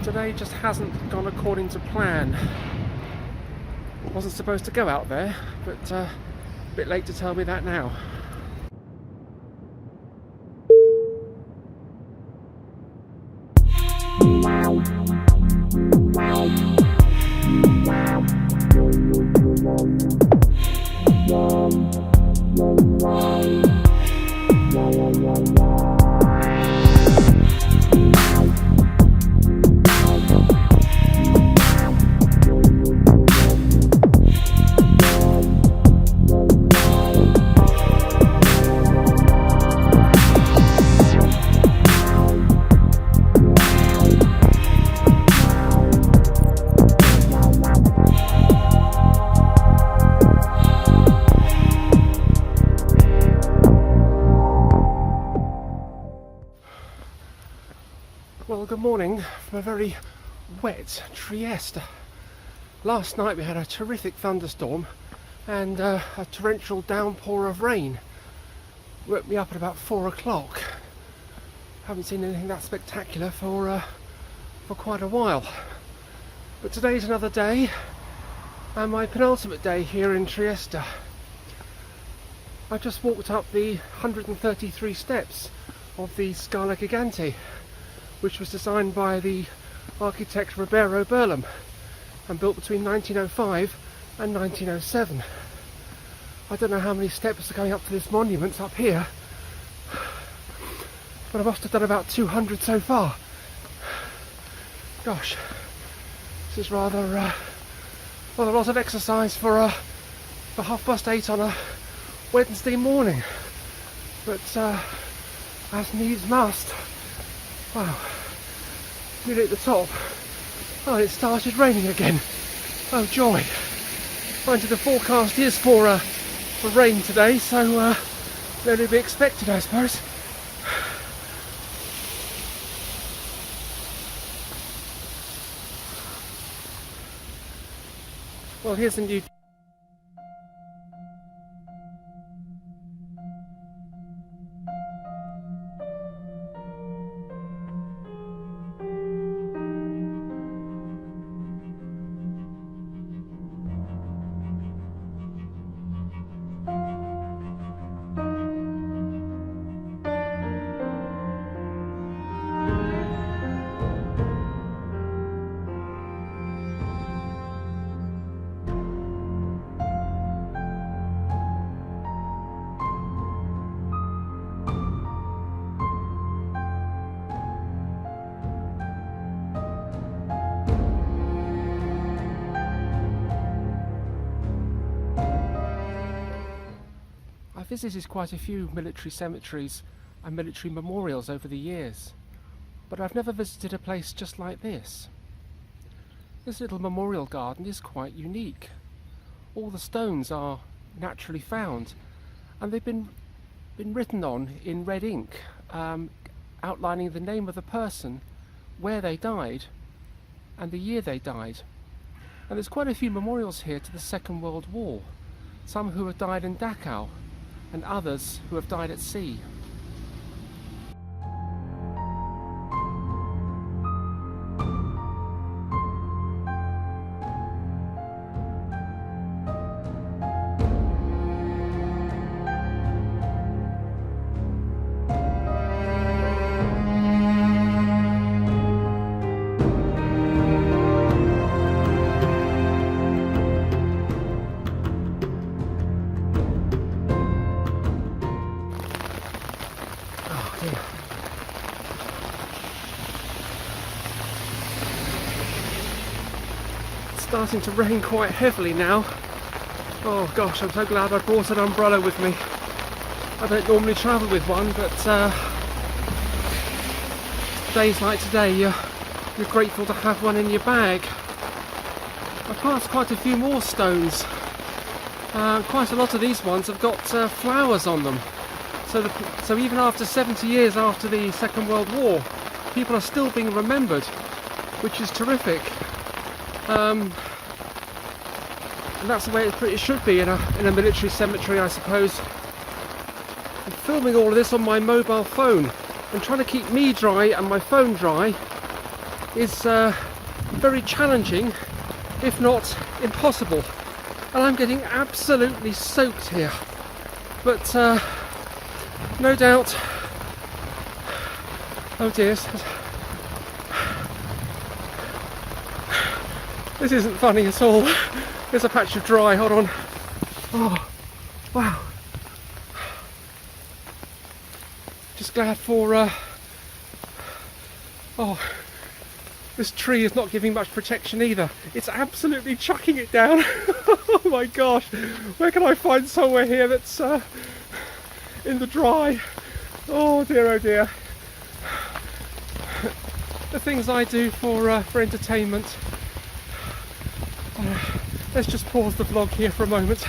Today just hasn't gone according to plan. Wasn't supposed to go out there, but a bit late to tell me that now. Well, good morning from a very wet Trieste. Last night we had a terrific thunderstorm and a torrential downpour of rain. Woke me up at about 4 o'clock. Haven't seen anything that spectacular for quite a while. But today's another day, and my penultimate day here in Trieste. I just walked up the 133 steps of the Scala Giganti, which was designed by the architect Baron Revoltella and built between 1905 and 1907. I don't know how many steps are going up to this monument up here, but I must have done about 200 so far. Gosh, this is rather a lot of exercise for 8:30 on a Wednesday morning, but as needs must. Wow, nearly at the top. Oh, it started raining again. Oh joy. Mind you, the forecast is for rain today, so let it be expected, I suppose. Well, here's a new I've visited quite a few military cemeteries and military memorials over the years, but I've never visited a place just like this. This little memorial garden is quite unique. All the stones are naturally found, and they've been written on in red ink, outlining the name of the person, where they died, and the year they died. And there's quite a few memorials here to the Second World War, some who have died in Dachau, and others who have died at sea. Starting to rain quite heavily now. Oh gosh, I'm so glad I brought an umbrella with me. I don't normally travel with one, but days like today you're grateful to have one in your bag. I passed quite a few more stones. Quite a lot of these ones have got flowers on them. So even after 70 years after the Second World War, people are still being remembered, which is terrific. And that's the way it should be in a military cemetery, I suppose. I'm filming all of this on my mobile phone and trying to keep me dry and my phone dry is very challenging, if not impossible. And I'm getting absolutely soaked here. But no doubt... Oh dear. This isn't funny at all. There's a patch of dry, hold on. Oh, wow. Just glad for... oh, this tree is not giving much protection either. It's absolutely chucking it down. Oh my gosh. Where can I find somewhere here that's in the dry? Oh dear, oh dear. The things I do for entertainment. Let's just pause the vlog here for a moment.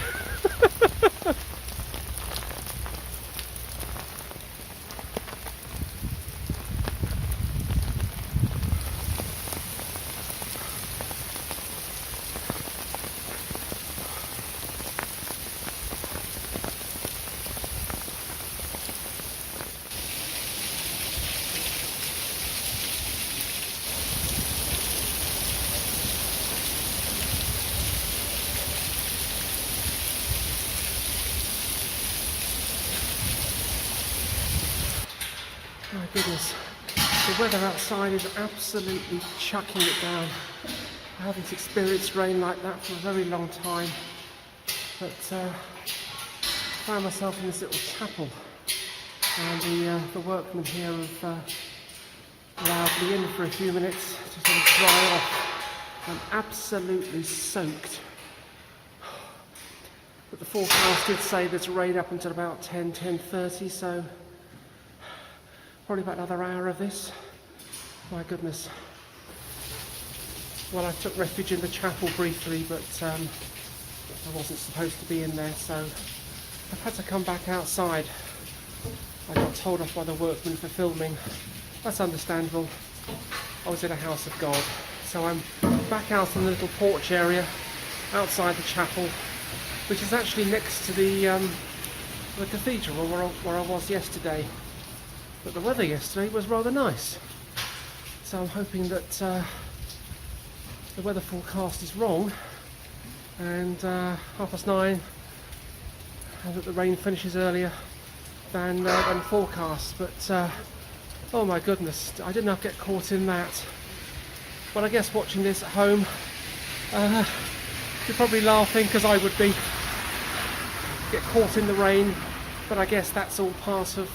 My goodness, the weather outside is absolutely chucking it down. I haven't experienced rain like that for a very long time, but I found myself in this little chapel, and the workmen here have allowed me in for a few minutes to sort of dry off. I'm absolutely soaked. But the forecast did say there's rain up until about 10:30, so probably about another hour of this. My goodness. Well, I took refuge in the chapel briefly, but I wasn't supposed to be in there, so I've had to come back outside. I got told off by the workmen for filming. That's understandable. I was in a house of God. So I'm back out in the little porch area outside the chapel, which is actually next to the cathedral where I was yesterday. But the weather yesterday was rather nice, so I'm hoping that the weather forecast is wrong, and 9:30, and that the rain finishes earlier than forecast. But oh my goodness, I did not get caught in that. But I guess watching this at home, you're probably laughing, because I would be, get caught in the rain. But I guess that's all part of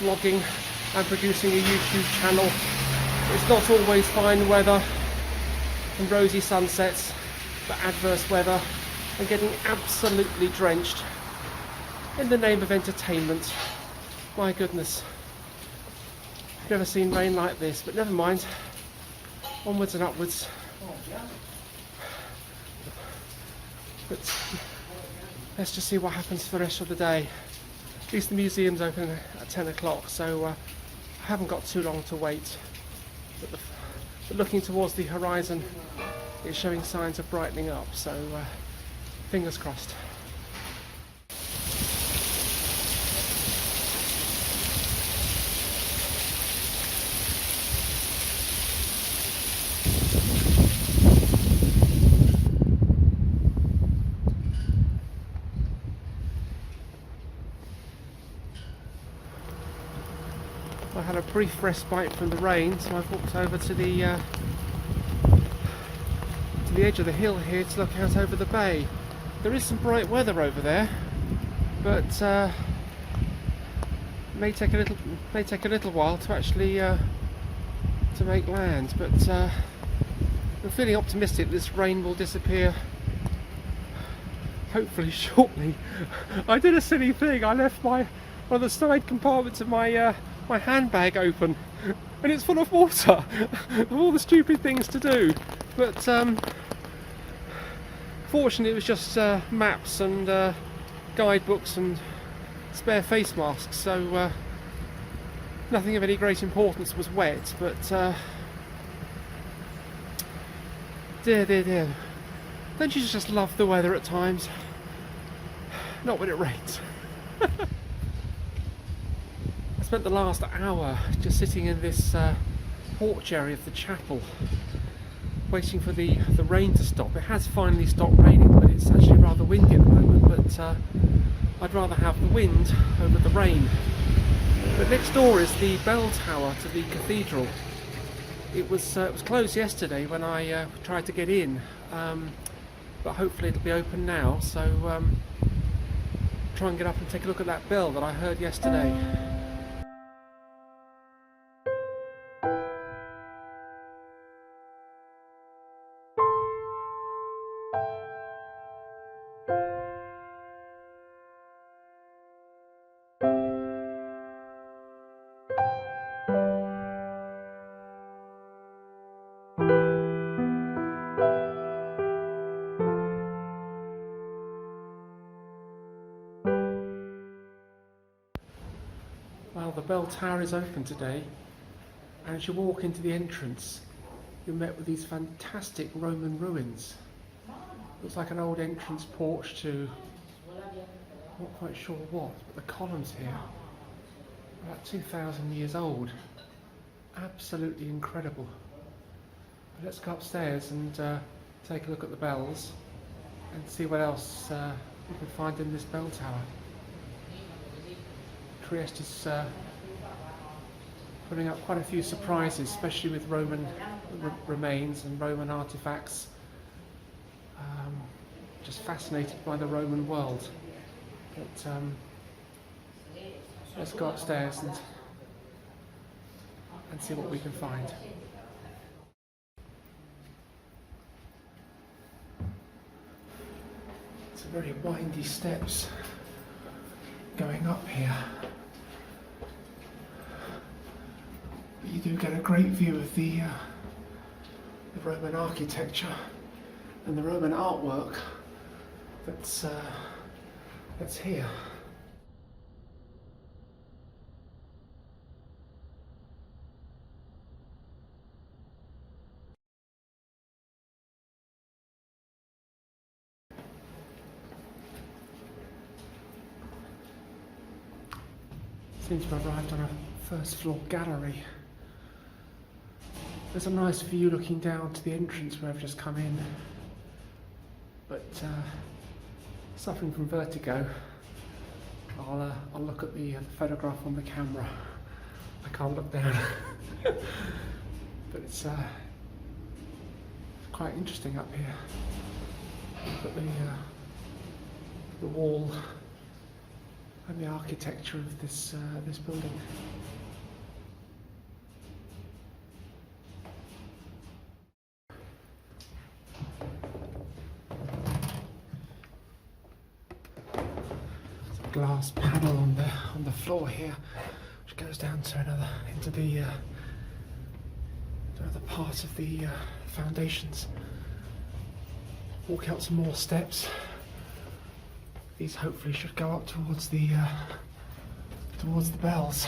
vlogging and producing a YouTube channel. It's not always fine weather and rosy sunsets, but adverse weather and getting absolutely drenched in the name of entertainment. My goodness, I've never seen rain like this, but never mind, onwards and upwards. But let's just see what happens for the rest of the day. At least the museum's open at 10 o'clock, so I haven't got too long to wait. But looking towards the horizon, it's showing signs of brightening up, so fingers crossed. I had a brief respite from the rain, so I've walked over to the edge of the hill here to look out over the bay. There is some bright weather over there, but may take a little while to actually to make land. But I'm feeling optimistic this rain will disappear, hopefully shortly. I did a silly thing. I left one of the side compartments of my my handbag open, and it's full of water. Of all the stupid things to do, but fortunately it was just maps and guidebooks and spare face masks, so nothing of any great importance was wet. But dear, dear, dear, don't you just love the weather at times? Not when it rains. I spent the last hour just sitting in this porch area of the chapel, waiting for the rain to stop. It has finally stopped raining, but it's actually rather windy at the moment, but I'd rather have the wind over the rain. But next door is the bell tower to the cathedral. It was closed yesterday when I tried to get in, but hopefully it'll be open now, so try and get up and take a look at that bell that I heard yesterday. Well, the bell tower is open today, and as you walk into the entrance, you're met with these fantastic Roman ruins. Looks like an old entrance porch to, not quite sure what, but the columns here are about 2,000 years old. Absolutely incredible. But let's go upstairs and take a look at the bells and see what else we can find in this bell tower. Trieste is putting up quite a few surprises, especially with Roman remains and Roman artifacts. Just fascinated by the Roman world. But let's go upstairs and see what we can find. It's a very windy steps going up here. But you do get a great view of the Roman architecture and the Roman artwork that's here. Seems to have arrived on a first floor gallery. There's a nice view looking down to the entrance where I've just come in, but suffering from vertigo, I'll look at the photograph on the camera. I can't look down. But it's quite interesting up here. Look at the wall and the architecture of this building. There's a glass panel on the floor here, which goes down to another part of the foundations. Walk out some more steps. These hopefully should go up towards the bells.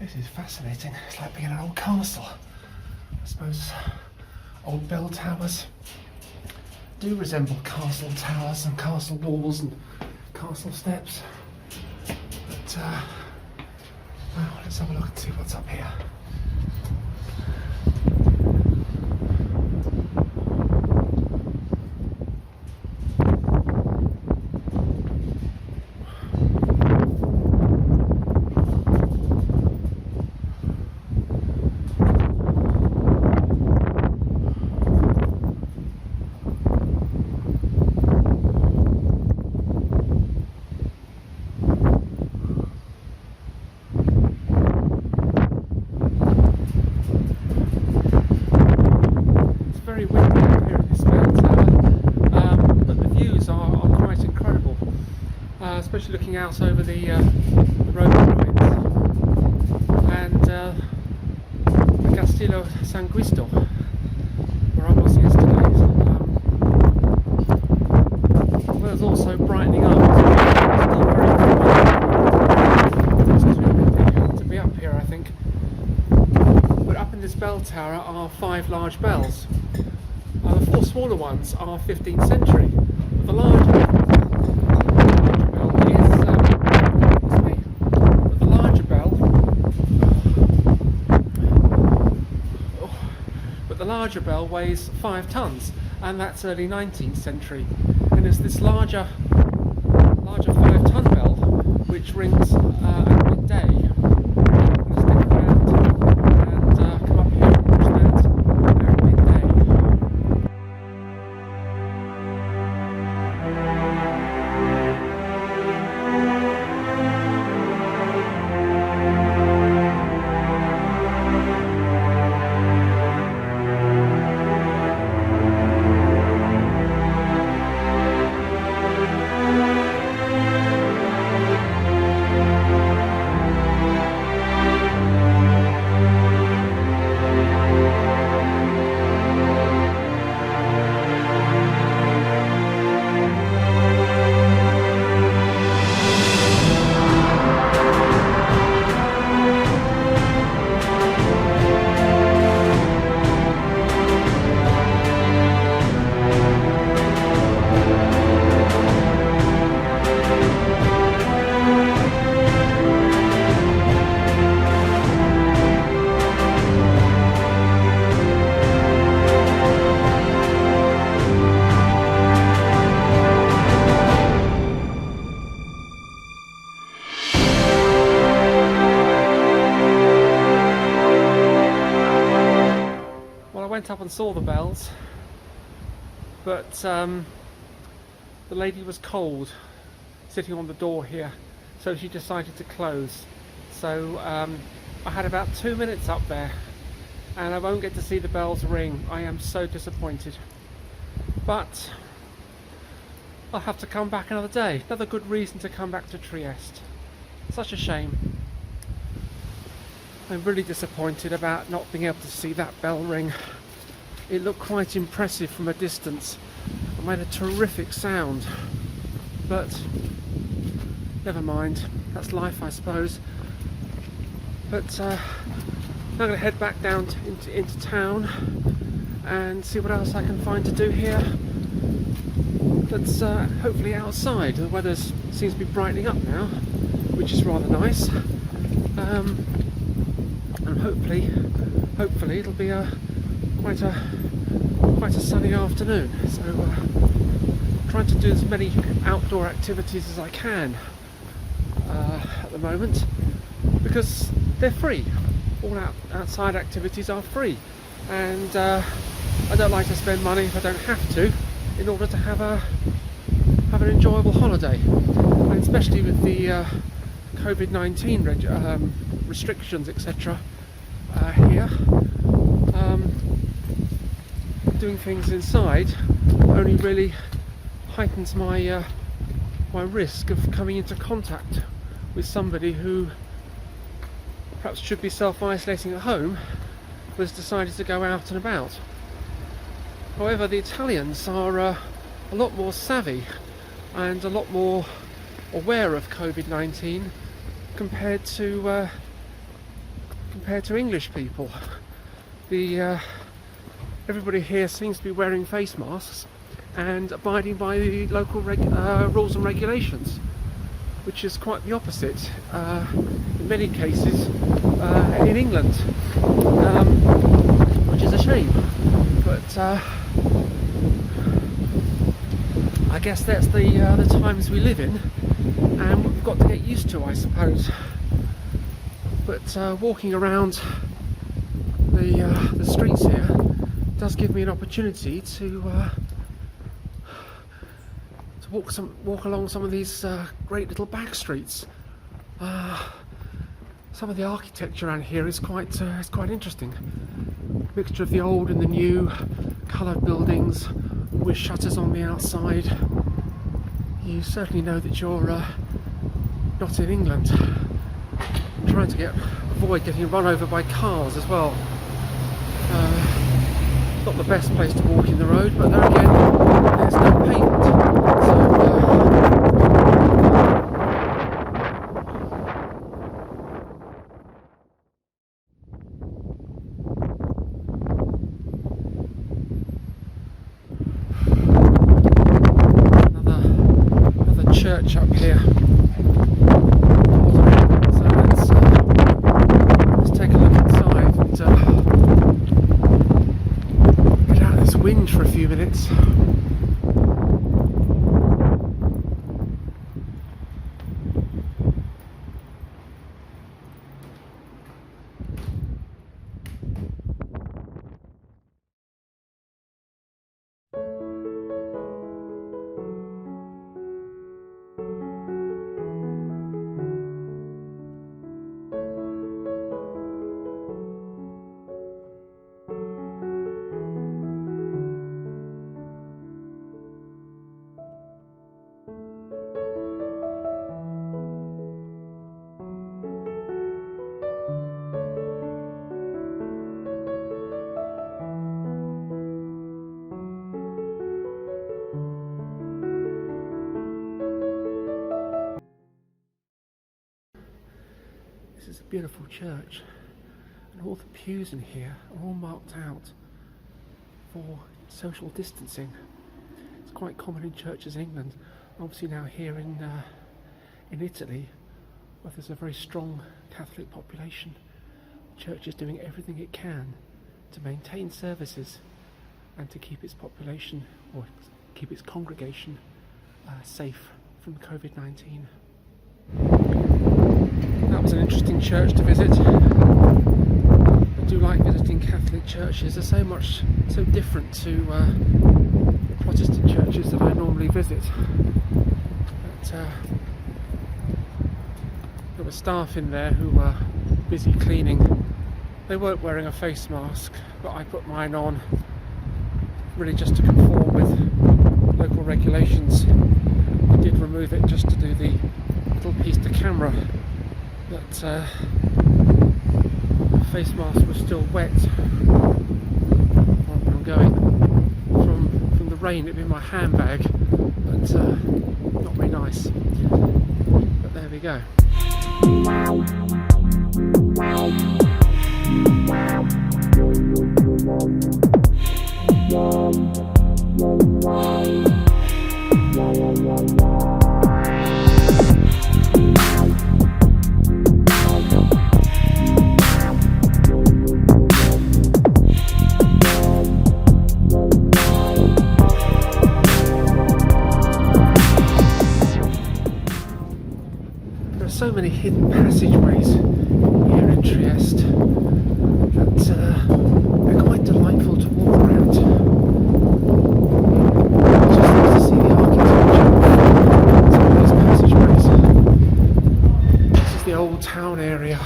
This is fascinating. It's like being in an old castle. I suppose old bell towers do resemble castle towers and castle walls and castle steps. But well, let's have a look and see what's up here. Especially looking out over the Roman ruins and the Castillo San Guisto, where I was yesterday. Well, it's also brightening up. It's still very windy to be up here, I think. But up in this bell tower are 5 large bells. The 4 smaller ones are 15th century, but the larger larger bell weighs 5 tons, and that's early 19th century. And it's this larger 5-ton bell which rings at midday. I'm going to stick around and come up here and watch that at midday. Went up and saw the bells, but the lady was cold sitting on the door here, so she decided to close. So I had about 2 minutes up there and I won't get to see the bells ring. I am so disappointed, but I'll have to come back another day. Another good reason to come back to Trieste. Such a shame. I'm really disappointed about not being able to see that bell ring. It looked quite impressive from a distance. It made a terrific sound, but never mind. That's life, I suppose. But I'm going to head back down into town and see what else I can find to do here. That's hopefully outside. The weather seems to be brightening up now, which is rather nice. And hopefully it'll be quite a sunny afternoon. So trying to do as many outdoor activities as I can at the moment, because they're free. All outside activities are free, and I don't like to spend money if I don't have to, in order to have an enjoyable holiday. And especially with the COVID-19 restrictions, etc. Here, doing things inside only really heightens my my risk of coming into contact with somebody who perhaps should be self-isolating at home, but has decided to go out and about. However, the Italians are a lot more savvy and a lot more aware of COVID-19 compared to English people. Everybody here seems to be wearing face masks and abiding by the local rules and regulations, which is quite the opposite in many cases in England, which is a shame. But I guess that's the times we live in, and we've got to get used to, I suppose. But walking around the streets here does give me an opportunity to walk along some of these great little back streets. Some of the architecture around here is quite interesting. Mixture of the old and the new, coloured buildings with shutters on the outside. You certainly know that you're not in England. I'm trying to avoid getting run over by cars as well. Not the best place to walk in the road, but there again, there's no pavement. Another church up here. So let's take a look inside and wind for a few minutes. This is a beautiful church, and all the pews in here are all marked out for social distancing. It's quite common in churches in England. Obviously now here in Italy, where there's a very strong Catholic population, the church is doing everything it can to maintain services and to keep its population, or keep its congregation, safe from COVID-19. That was an interesting church to visit. I do like visiting Catholic churches. They're so different to the Protestant churches that I normally visit. But there were staff in there who were busy cleaning. They weren't wearing a face mask, but I put mine on really just to conform with local regulations. I did remove it just to do the little piece to camera, but the face mask was still wet where I'm going from the rain. It'd be in my handbag, but not very nice. But there we go. So many hidden passageways here in Trieste that they're quite delightful to walk around. It's just nice to see the architecture of some of these passageways. This is the old town area,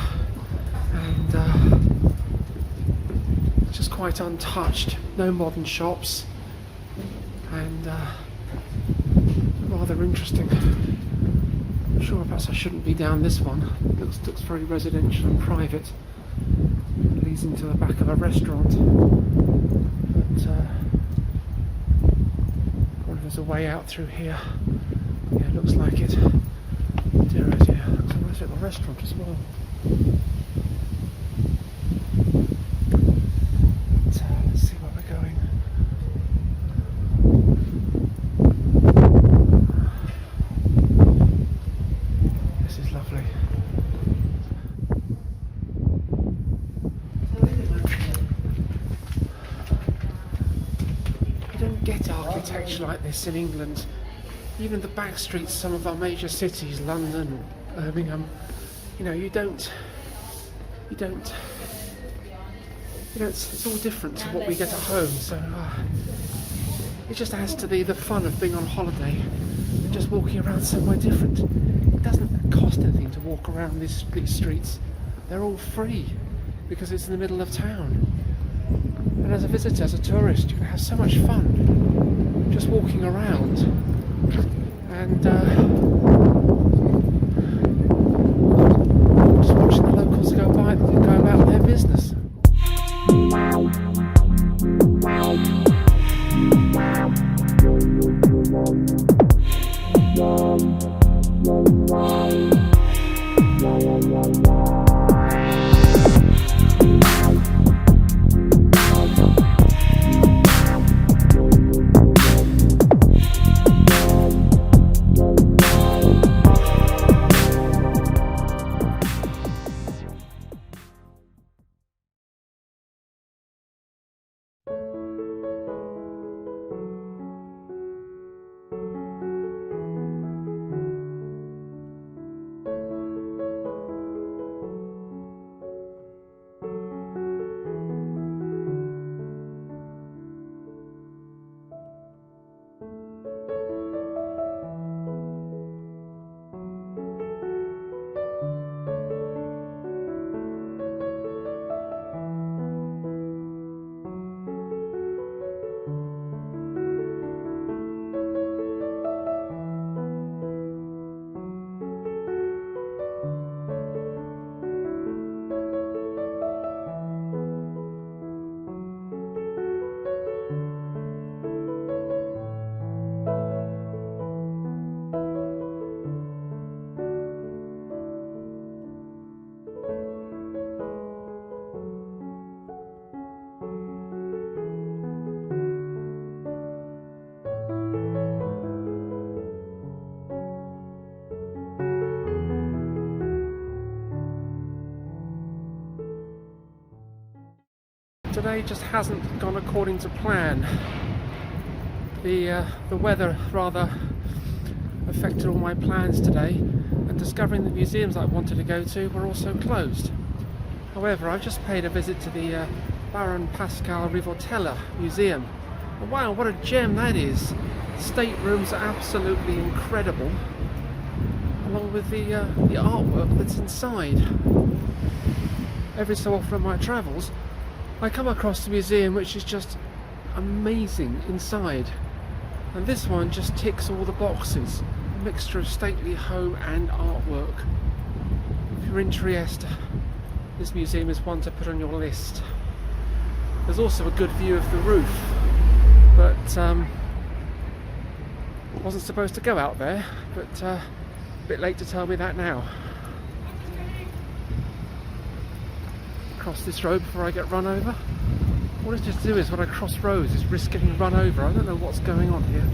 and it's just quite untouched. No modern shops, and rather interesting. Sure, perhaps I shouldn't be down this one. It looks very residential and private. It leads into the back of a restaurant. But I wonder if there's a way out through here. Yeah, it looks like it. Dear oh dear, looks like a nice little restaurant as well. But, let's see where we're going. Lovely. You don't get architecture like this in England. Even the back streets, some of our major cities, London, Birmingham, you don't, it's all different to what we get at home, so it just adds to the fun of being on holiday and just walking around somewhere different. It doesn't cost anything to walk around these streets. They're all free because it's in the middle of town. And as a visitor, as a tourist, you can have so much fun just walking around and just watching the locals go about their business. Today just hasn't gone according to plan. The weather rather affected all my plans today, and discovering the museums I wanted to go to were also closed. However, I've just paid a visit to the Baron Revoltella Museum. And wow, what a gem that is! Staterooms are absolutely incredible, along with the artwork that's inside. Every so often on my travels, I come across a museum which is just amazing inside. And this one just ticks all the boxes. A mixture of stately home and artwork. If you're in Trieste, this museum is one to put on your list. There's also a good view of the roof, but wasn't supposed to go out there, but a bit late to tell me that now. Cross this road before I get run over. What I just do is when I cross roads is risk getting run over. I don't know what's going on here.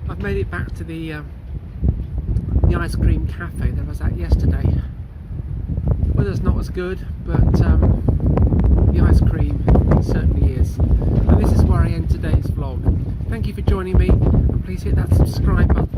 I've made it back to the ice cream cafe that I was at yesterday. Weather's not as good, but the ice cream certainly is. And this is where I end today's vlog. Thank you for joining me, and please hit that subscribe button